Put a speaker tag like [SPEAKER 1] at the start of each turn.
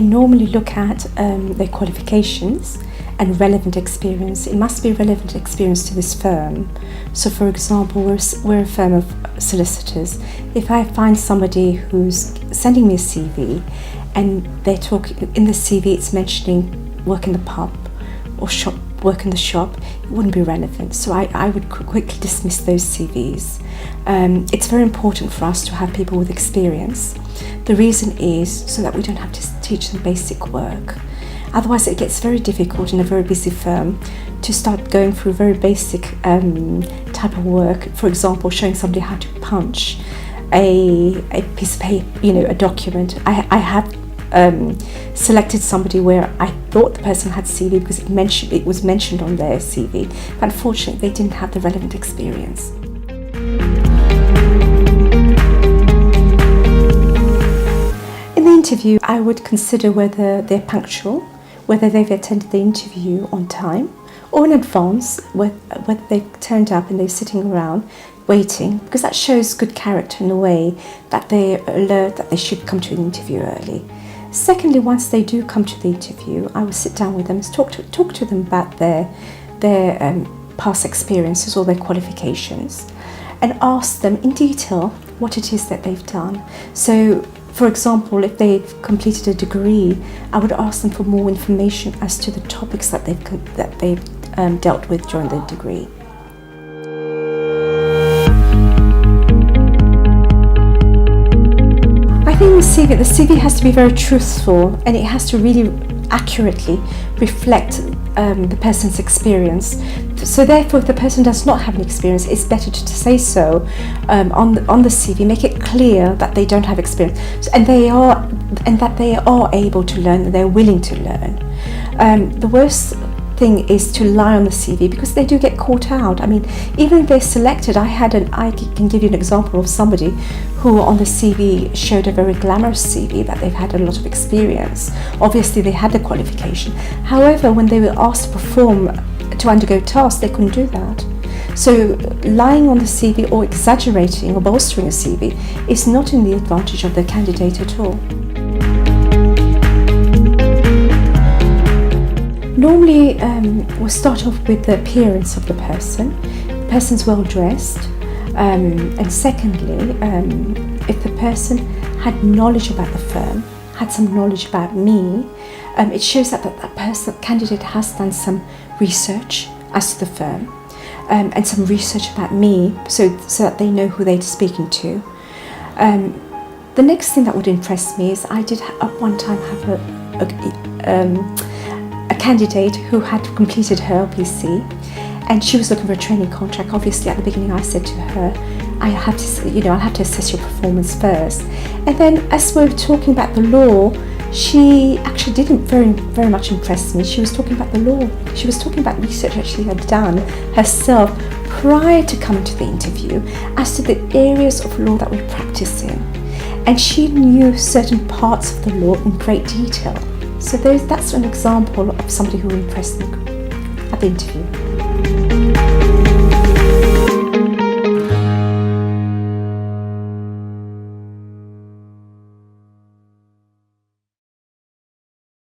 [SPEAKER 1] normally look at their qualifications and relevant experience. It must be relevant experience to this firm. So for example, we're a firm of solicitors. If I find somebody who's sending me a CV and they're talking, in the CV it's mentioning work in the pub or shop, work in the shop, it wouldn't be relevant. So I would quickly dismiss those CVs. It's very important for us to have people with experience. The reason is so that we don't have to teach them basic work. Otherwise it gets very difficult in a very busy firm to start going through very basic type of work. For example, showing somebody how to punch a piece of paper, a document. I have selected somebody where I thought the person had CV because it was mentioned on their CV, but unfortunately they didn't have the relevant experience. In the interview, I would consider whether they're punctual, whether they've attended the interview on time or in advance, whether they've turned up and they're sitting around waiting, because that shows good character in a way that they're alert that they should come to an interview early. Secondly, once they do come to the interview, I will sit down with them and talk to them about their past experiences or their qualifications and ask them in detail what it is that they've done. So, for example, if they've completed a degree, I would ask them for more information as to the topics that they've dealt with during their degree. I think the CV has to be very truthful and it has to really accurately reflect the person's experience. So therefore, if the person does not have an experience, it's better to say so on the CV. Make it clear that they don't have experience and that they are able to learn, and they're willing to learn. The worst thing is to lie on the CV because they do get caught out. I mean, even if they're selected, I can give you an example of somebody who on the CV showed a very glamorous CV that they've had a lot of experience. Obviously they had the qualification. However, when they were asked to undergo tasks, they couldn't do that. So lying on the CV or exaggerating or bolstering a CV is not in the advantage of the candidate at all. Normally, we'll start off with the appearance of the person. The person's well dressed. And secondly, if the person had knowledge about the firm, had some knowledge about me, it shows that candidate has done some research as to the firm and some research about me, so that they know who they're speaking to. The next thing that would impress me is I did at one time have a candidate who had completed her LPC and she was looking for a training contract. Obviously at the beginning I said to her, I'll have to assess your performance first. And then as we were talking about the law, she actually didn't very much impress me. She was talking about the law. She was talking about research that she had done herself prior to coming to the interview as to the areas of law that we practice in. And she knew certain parts of the law in great detail. So that's an example of somebody who impressed me at the interview.